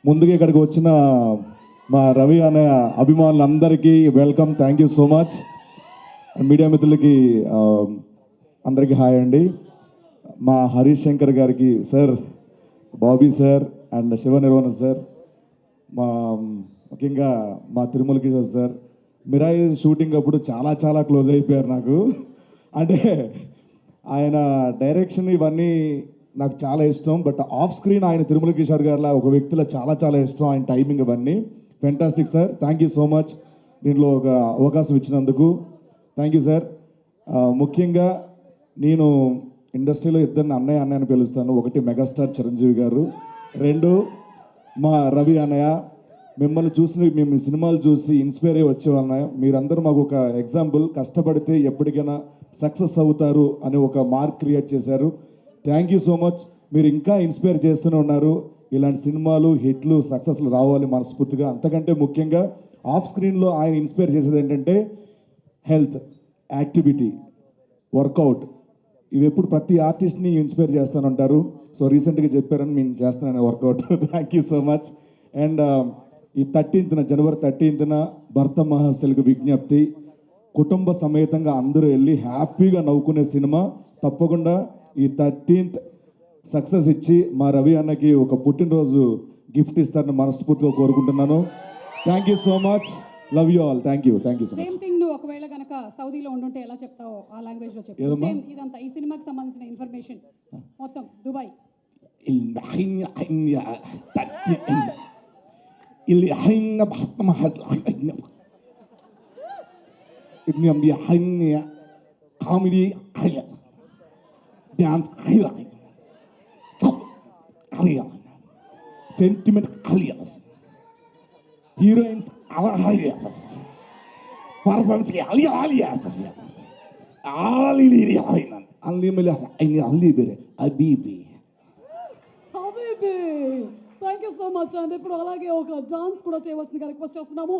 ముందుగా ఇక్కడికి వచ్చిన మా రవి అనే అభిమానులందరికీ welcome, thank you so much. Media మిత్రులకి అందరికీ హాయ్ అండి. మా హరీష్ శంకర్ గారికి sir, Bobby sir and Shiva నిర్వహణ సార్, మా ముఖ్యంగా మా తిరుమల కిషోర్ సార్, మిరాయి షూటింగ్ అప్పుడు చాలా చాలా క్లోజ్ అయిపోయారు నాకు. అంటే ఆయన డైరెక్షన్ ఇవన్నీ నాకు చాలా ఇష్టం, బట్ ఆఫ్ స్క్రీన్ ఆయన తిరుమల కిషోర్ గారిలా ఒక వ్యక్తిలో చాలా చాలా ఇష్టం. ఆయన టైమింగ్ ఇవన్నీ fantastic sir, thank you so much దీనిలో ఒక అవకాశం ఇచ్చినందుకు. Thank you sir. ముఖ్యంగా నేను ఇండస్ట్రీలో ఇద్దరిని అన్నయ్య అన్నయ్య అని పిలుస్తాను. ఒకటి మెగాస్టార్ చిరంజీవి గారు, రెండు మా రవి అన్నయ్య. మిమ్మల్ని చూసి మేము సినిమాలు చూసి ఇన్స్పైర్ అయ్యి వచ్చేవాళ్ళ. మీరందరూ మాకు ఒక ఎగ్జాంపుల్, కష్టపడితే ఎప్పటికైనా సక్సెస్ అవుతారు అని ఒక మార్క్ క్రియేట్ చేశారు. Thank you so much. మీరు ఇంకా ఇన్స్పైర్ చేస్తూనే ఉన్నారు. ఇలాంటి సినిమాలు హిట్లు సక్సెస్లు రావాలి మనస్ఫూర్తిగా. అంతకంటే ముఖ్యంగా ఆఫ్ స్క్రీన్లో ఆయన ఇన్స్పైర్ చేసేది ఏంటంటే హెల్త్, యాక్టివిటీ, వర్కౌట్. ఇవి ఎప్పుడు ప్రతి ఆర్టిస్ట్ని ఇన్స్పైర్ చేస్తానంటారు. సో రీసెంట్గా చెప్పారని నేను చేస్తున్నాను workout. Thank you so much. And ఈ 13th జనవరి 13th భర్త మహాశలకు విజ్ఞప్తి, కుటుంబ సమేతంగా అందరూ వెళ్ళి హ్యాపీగా నవ్వుకునే సినిమా. తప్పకుండా ఈ 13th సక్సెస్ ఇచ్చి మా రవి అన్నకి ఒక పుట్టినరోజు గిఫ్ట్ ఇస్తారని మనస్ఫూర్తిగా కోరుకుంటున్నాను. Thank you so much, love you all. Thank you so much. Same thing నువ్వు ఒకవేళ కనుక సౌదీలో ఉండుంటే ఎలా చెప్తావో ఆ లాంగ్వేజ్ లో చెప్పు. ఏదమ్మా? సేమ్ ఇదంతా ఈ సినిమాకి సంబంధించిన ఇన్ఫర్మేషన్ మొత్తం Dubai. Comedy dance sentiment heroines అలా performance thank you so much and ఇప్పుడు అలాగే ఒక డాన్స్ కూడా చేయవలసిందిగా రిక్వెస్ట్ చేస్తున్నాము.